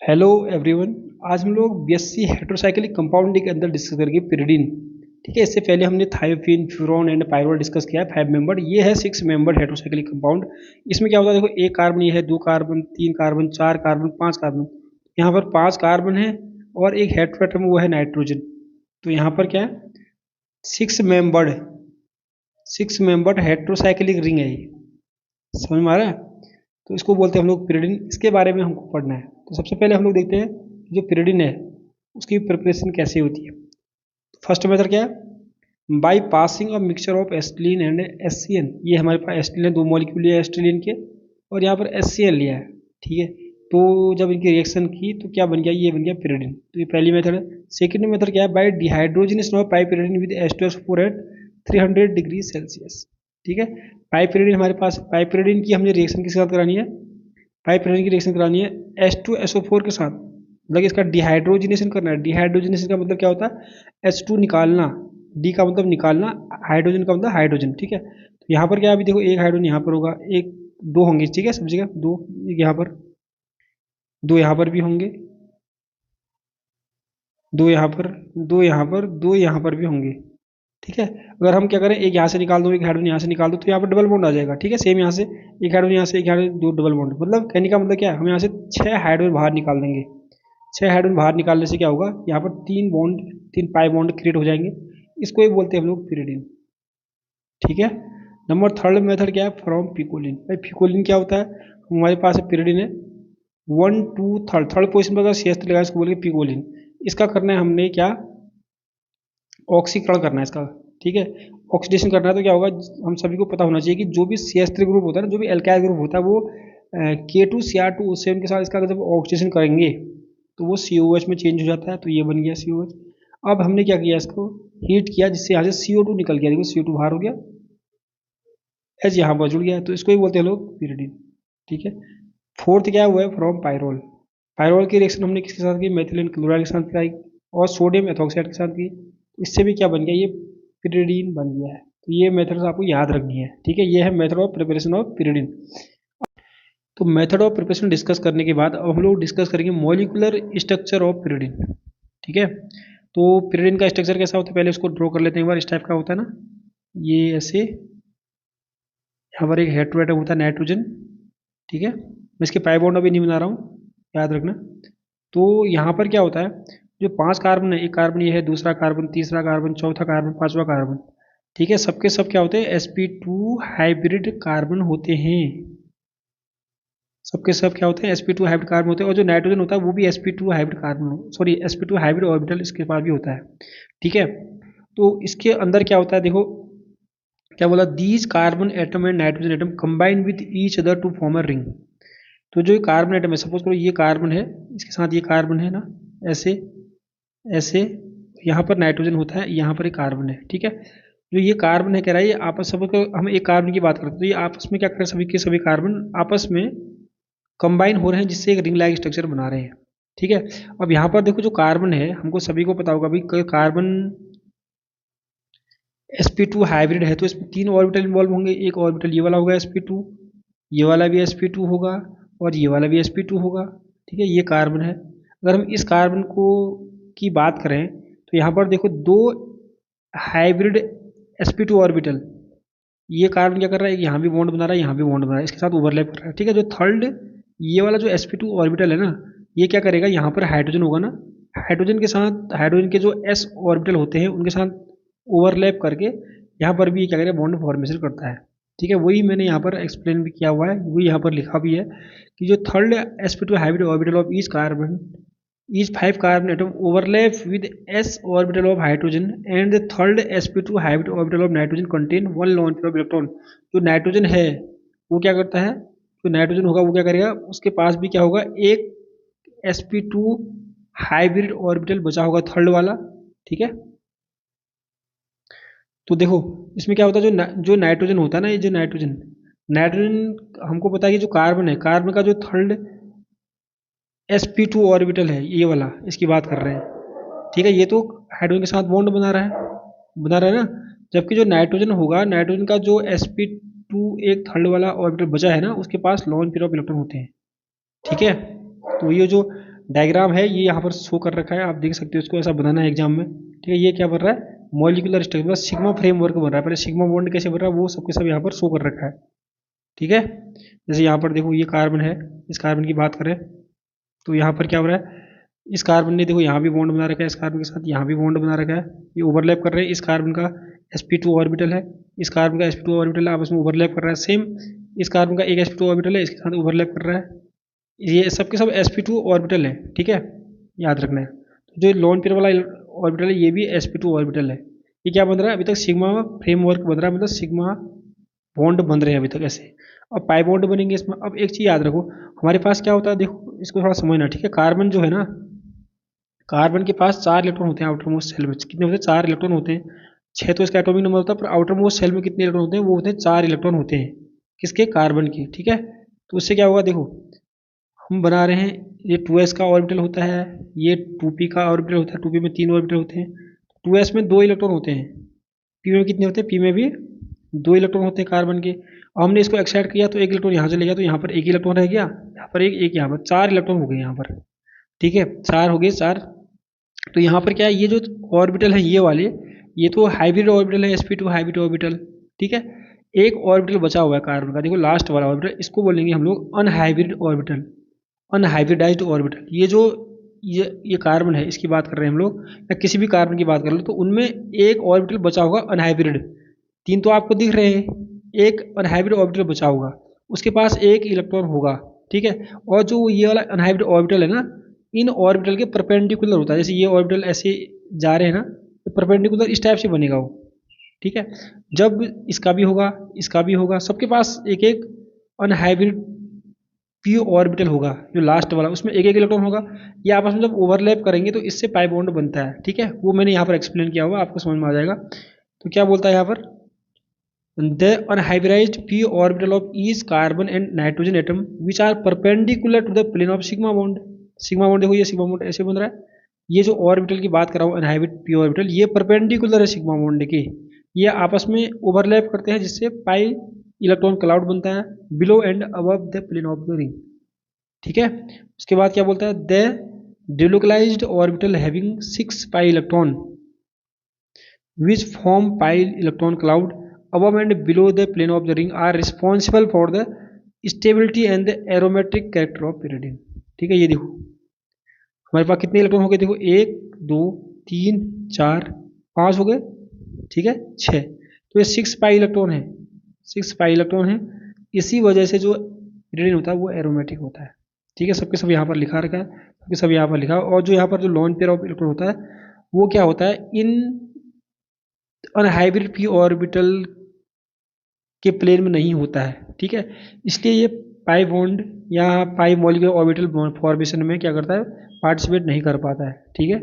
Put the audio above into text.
Hello everyone. आज हम लोग बीएससी हेटेरोसाइक्लिक कंपाउंड के अंदर डिस्कस करेंगे pyridine। ठीक है, इससे पहले हमने thiophene, furan and pyrrole discuss किया है 5 मेंबर। ये है 6 मेंबर हेटेरोसाइक्लिक कंपाउंड। इसमें क्या होता है, देखो एक कार्बन, ये है 2 कार्बन, 3 कार्बन, 4 कार्बन, 5 कार्बन। यहाँ पर 5 कार्बन है और एक हेटेरोएटम वो है नाइट्रोजन। तो यहाँ पर क्या है, 6 मेंबर्ड 6 मेंबर्ड हेटेरोसाइक्लिक रिंग है ये। समझ में आ रहा है? तो इसको बोलते हैं हम लोग pyridine। इसके बारे में हमको पढ़ना है। तो सबसे पहले हम लोग देखते हैं जो pyridine है उसकी प्रिपरेशन कैसे होती है। फर्स्ट मेथड क्या है, by passing of mixture of acetylene and SCN. ये हमारे पास एसिटिलीन 2 मॉलिक्यूल लिया है एसिटिलीन के, और यहाँ पर एससीएन लिया है। ठीक है, तो जब इनकी रिएक्शन की तो क्या बन गया, ये बन गया pyridine। तो ये पहली मेथड है। सेकेंड मेथड क्या है, by dehydrogenation of piperidine with H2SO4 at 300 degree Celsius. ठीक है, पाइपिरिडिन हमारे पास, पाइपिरिडिन की हमने रिएक्शन किसके साथ करानी है, पाइपिरिडिन की रिएक्शन करानी है H2SO4 के साथ। मतलब इसका डिहाइड्रोजनेशन करना है। डिहाइड्रोजनेशन का मतलब क्या होता है, H2 निकालना, डी का मतलब निकालना, हाइड्रोजन का मतलब हाइड्रोजन। ठीक है, तो यहाँ पर क्या है, अभी देखो एक हाइड्रोजन यहाँ पर होगा, एक दो होंगे। ठीक है, सब जगह दो, एक यहाँ पर, दो यहाँ पर भी होंगे, दो यहाँ पर, दो यहाँ पर, दो यहाँ पर भी होंगे। ठीक है, अगर हम क्या करें, एक यहाँ से निकाल दो, एक हाइड्रोजन यहाँ से निकाल दो, तो यहाँ पर डबल बॉन्ड आ जाएगा। ठीक है, सेम यहाँ से एक हाइड्रोजन यहाँ से, एक हाइड्रोजन, दो डबल बॉन्ड। मतलब कहने का मतलब क्या है, हम यहाँ से 6 हाइड्रोजन बाहर निकाल देंगे। 6 हाइड्रोजन बाहर निकालने से क्या होगा, यहाँ पर 3 बॉन्ड, 3 पाई बॉन्ड क्रिएट हो जाएंगे। इसको ही बोलते हैं हम लोग pyridine। ठीक है, नंबर थर्ड मेथड क्या है, फ्रॉम पिकोलिन। भाई पिकोलिन क्या होता है, हमारे पास pyridine है 1 2 3, थर्ड पोजिशन पर अगर CH3 लगाए इसको बोलेंगे पिकोलिन। इसका करना है हमने क्या, ऑक्सीकरण करना है इसका। ठीक है, ऑक्सीडेशन करना है। तो क्या होगा, हम सभी को पता होना चाहिए कि जो भी CH3 ग्रुप होता है ना, जो भी एल्काइल ग्रुप होता है, वो K2Cr2O7 के साथ इसका जब ऑक्सीडेशन करेंगे तो वो COH में चेंज हो जाता है। तो ये बन गया COH। अब हमने क्या किया, इसको हीट किया, जिससे यहाँ से CO2 निकल गया। देखो CO2 बाहर हो गया, H यहाँ पर जुड़ गया, तो इसको ही बोलते हैं लोग pyridine। ठीक है, फोर्थ क्या हुआ है, फ्रॉम पायरोल। पायरोल की रिएक्शन हमने किसके साथ की, मेथिलीन क्लोराइड के साथ की और सोडियम एथॉक्साइड के साथ की। इससे भी क्या बन गया, ये pyridine बन गया है। तो ये मेथड्स आपको याद रखनी है। ठीक है, ये है method of preparation of pyridine। तो मेथड ऑफ प्रिपरेशन डिस्कस करने के बाद अब हम लोग डिस्कस करेंगे मॉलिकुलर स्ट्रक्चर ऑफ pyridine। ठीक है, तो pyridine का स्ट्रक्चर कैसा होता है, पहले उसको ड्रॉ कर लेते हैं एक बार। इस टाइप का होता है ना, ये ऐसे, यहाँ पर एक हेटेरोएटम होता है नाइट्रोजन। ठीक है, मैं इसके पाई बॉन्ड अभी नहीं बना रहा हूँ, याद रखना। तो यहाँ पर क्या होता है, जो 5 कार्बन है, एक कार्बन ये है, दूसरा कार्बन, तीसरा कार्बन, चौथा कार्बन, पांचवा कार्बन। ठीक है, सबके सब क्या होते हैं, sp2 हाइब्रिड कार्बन होते हैं। सबके सब क्या होते हैं, sp2 हाइब्रिड कार्बन होते हैं। और जो नाइट्रोजन होता है वो भी sp2 hybrid carbon, sorry sp2 hybrid orbital इसके पास भी होता है। ठीक है, तो इसके अंदर क्या होता है, देखो क्या बोला, these carbon atom and nitrogen atom combine with each other to form a ring. तो जो कार्बन एटम है, सपोज करो ये कार्बन है, इसके साथ ये कार्बन है ना, ऐसे ऐसे, यहाँ पर नाइट्रोजन होता है, यहाँ पर एक कार्बन है। ठीक है, जो ये कार्बन है, कह रहा है ये आपस, सपोज करो हम एक कार्बन की बात करते हैं, तो ये आपस में क्या कर रहे हैं, सभी के सभी कार्बन आपस में कंबाइन हो रहे हैं, जिससे एक रिंग लाइक स्ट्रक्चर बना रहे हैं। ठीक है, अब यहाँ पर देखो जो कार्बन है, हमको सभी को पता होगा भाई, कार्बन sp2 हाइब्रिड है, तो इसमें 3 ऑर्बिटल इन्वॉल्व होंगे। एक ऑर्बिटल ये वाला होगा sp2, ये वाला भी sp2 होगा, और ये वाला भी sp2 होगा। ठीक है, ये कार्बन है। अगर हम इस कार्बन को की बात करें, तो यहाँ पर देखो दो हाइब्रिड sp2 ऑर्बिटल, ये कार्बन क्या कर रहा है, यहाँ भी बॉन्ड बना रहा है, यहाँ भी बॉन्ड बना रहा है, इसके साथ ओवरलैप कर रहा है। ठीक है, जो थर्ड ये वाला जो sp2 ऑर्बिटल है ना, ये क्या करेगा, यहाँ पर हाइड्रोजन होगा ना, हाइड्रोजन के साथ, हाइड्रोजन के जो s ऑर्बिटल होते हैं उनके साथ ओवरलैप करके यहाँ पर भी ये क्या करेगा, बॉन्ड फॉर्मेशन करता है। ठीक है, वही मैंने यहाँ पर एक्सप्लेन भी किया हुआ है, वही यहाँ पर लिखा भी है कि जो third sp2 hybrid orbital of each carbon, each 5 carbon atom overlap with s orbital of hydrogen and the third sp2 hybrid orbital of nitrogen contain one lone pair of electron। जो नाइट्रोजन है वो क्या करता है, जो nitrogen होगा वो क्या करेगा, उसके पास भी क्या होगा, एक sp2 हाइब्रिड ऑर्बिटल बचा होगा, थर्ड वाला। ठीक है, तो देखो इसमें क्या होता है, जो नाइट्रोजन होता है ना, ये जो नाइट्रोजन, नाइट्रोजन हमको पता है कि जो कार्बन है, कार्बन का जो थर्ड sp2 ऑर्बिटल है, ये वाला, इसकी बात कर रहे हैं। ठीक है, ये तो हाइड्रोजन के साथ बॉन्ड बना रहा है ना। जबकि जो नाइट्रोजन होगा, नाइट्रोजन का जो sp2 एक थर्ड वाला ऑर्बिटल बचा है ना, उसके पास लॉन्ग पेयर ऑफ इलेक्ट्रॉन होते हैं। ठीक है, तो ये जो डायग्राम है ये यहाँ पर शो कर रखा है, आप देख सकते हो, इसको ऐसा बनाना है एग्जाम में, ठीक है। ये क्या बन रहा है, मॉलिक्यूलर स्ट्रक्चर, बस सिग्मा फ्रेमवर्क बन रहा है। पहले सिग्मा बॉन्ड कैसे बन रहा है वो सबके सब यहाँ पर शो कर रखा है, ठीक है। जैसे यहाँ पर देखो ये कार्बन है, इस कार्बन की बात करें तो यहाँ पर क्या हो रहा है, इस कार्बन ने देखो यहाँ भी बॉन्ड बना रखा है, इस कार्बन के साथ यहाँ भी बॉन्ड बना रखा है, ये ओवरलैप कर रहे हैं। इस कार्बन का sp2 ऑर्बिटल है, इस कार्बन का sp2 ऑर्बिटल आपस में ओवरलैप कर रहा है। सेम इस कार्बन का एक sp2 ऑर्बिटल है, इसके साथ ओवरलैप कर रहा है। ये सबके सब sp2 ऑर्बिटल है, ठीक है, याद रखना है। तो जो लोन पेयर वाला ऑर्बिटल है ये भी sp2 ऑर्बिटल है। ये क्या बन रहा है, अभी तक सिग्मा फ्रेमवर्क बन रहा है, मतलब सिग्मा बॉन्ड बन रहे हैं अभी तक ऐसे। अब पाई बॉन्ड बनेंगे इसमें। अब एक चीज़ याद रखो, हमारे पास क्या होता है, देखो इसको थोड़ा समझना, ठीक है। कार्बन जो है ना, कार्बन के पास 4 इलेक्ट्रॉन होते हैं आउटर मोस्ट सेल में। कितने होते हैं, 4 इलेक्ट्रॉन होते हैं। 6 तो इसका एटॉमिक नंबर होता है, पर आउटर मोस्ट सेल में कितने इलेक्ट्रॉन होते हैं, वो होते हैं 4 इलेक्ट्रॉन होते हैं। किसके, कार्बन के, ठीक है। तो उससे क्या होगा, देखो हम बना रहे हैं, ये 2s का ऑर्बिटल होता है, ये 2p का ऑर्बिटल होता है, 2p में 3 ऑर्बिटल होते हैं, 2s में 2 इलेक्ट्रॉन होते हैं, p में कितने होते हैं, p में भी 2 इलेक्ट्रॉन होते हैं कार्बन के। अब हमने इसको एक्साइड किया तो 1 इलेक्ट्रॉन यहाँ चले गया, तो यहाँ पर 1 इलेक्ट्रॉन रह गया, यहाँ पर एक यहाँ पर 4 इलेक्ट्रॉन हो गए यहाँ पर, ठीक है, 4 हो गए 4। तो यहाँ पर क्या है, ये जो ऑर्बिटल है ये वाले, ये तो हाइब्रिड ऑर्बिटल है, sp2 हाइब्रिड ऑर्बिटल, ठीक है। एक ऑर्बिटल बचा हुआ है कार्बन का, देखो लास्ट वाला ऑर्बिटल, इसको बोलेंगे हम लोग अनहाइब्रिड ऑर्बिटल, अनहाइब्रिडाइज्ड ऑर्बिटल। ये जो ये कार्बन है इसकी बात कर रहे हैं हम लोग, या किसी भी कार्बन की बात कर लो, तो उनमें एक ऑर्बिटल बचा होगा अनहाइब्रिड। 3 तो आपको दिख रहे हैं, एक अनहाइब्रिड ऑर्बिटल बचा होगा, उसके पास 1 इलेक्ट्रॉन होगा, ठीक है। और जो ये वाला अनहाइब्रिड ऑर्बिटल है ना, इन ऑर्बिटल के परपेंडिकुलर होता है। जैसे ये ऑर्बिटल ऐसे जा रहे हैं ना, तो परपेंडिकुलर इस टाइप से बनेगा वो, ठीक है। जब इसका भी होगा, इसका भी होगा, सबके पास एक एक अनहाइब्रिड p ऑर्बिटल होगा, जो लास्ट वाला उसमें एक एक इलेक्ट्रॉन होगा। ये आपस में जब ओवरलैप करेंगे तो इससे पाई बॉन्ड बनता है, ठीक है। वो मैंने यहाँ पर एक्सप्लेन किया हुआ, आपको समझ में आ जाएगा। तो क्या बोलता है यहाँ पर, the unhybridized p orbital of each carbon and nitrogen atom which are perpendicular to the plane of sigma bond। Sigma bond देखो, ये सिग्मा बॉन्ड ऐसे बन रहा है। ये जो ऑर्बिटल की बात कर रहा हूँ अनहाइब्रिड p ऑर्बिटल, ये परपेंडिकुलर है सिग्मा बॉन्ड के, ये आपस में ओवरलैप करते हैं, जिससे पाई इलेक्ट्रॉन क्लाउड बनता है below and above the plane of the ring, ठीक है। उसके बाद क्या बोलता है, the delocalised orbital having 6 pi electron which form pi electron cloud above and below the plane of the ring are responsible for the stability and the aromatic character of pyridine, ठीक है। ये देखो हमारे पास कितने इलेक्ट्रॉन हो गए, देखो 1 2 3 4 5 हो गए, ठीक है, 6। तो ये 6 पाई इलेक्ट्रॉन है, 6 पाई इलेक्ट्रॉन है। इसी वजह से जो pyridine होता है वो एरोमेटिक होता है, ठीक है। सबके सब यहाँ पर लिखा रखा है, सबके सब यहाँ पर लिखा है। और जो यहाँ पर जो लोन पेयर ऑफ इलेक्ट्रॉन होता है वो क्या होता है, इन अनहाइब्रिड p ऑर्बिटल के प्लेन में नहीं होता है, ठीक है। इसलिए ये पाई बॉन्ड या पाई मॉलिक्यूलर ऑर्बिटल फॉर्मेशन में क्या करता है, पार्टिसिपेट नहीं कर पाता है, ठीक है।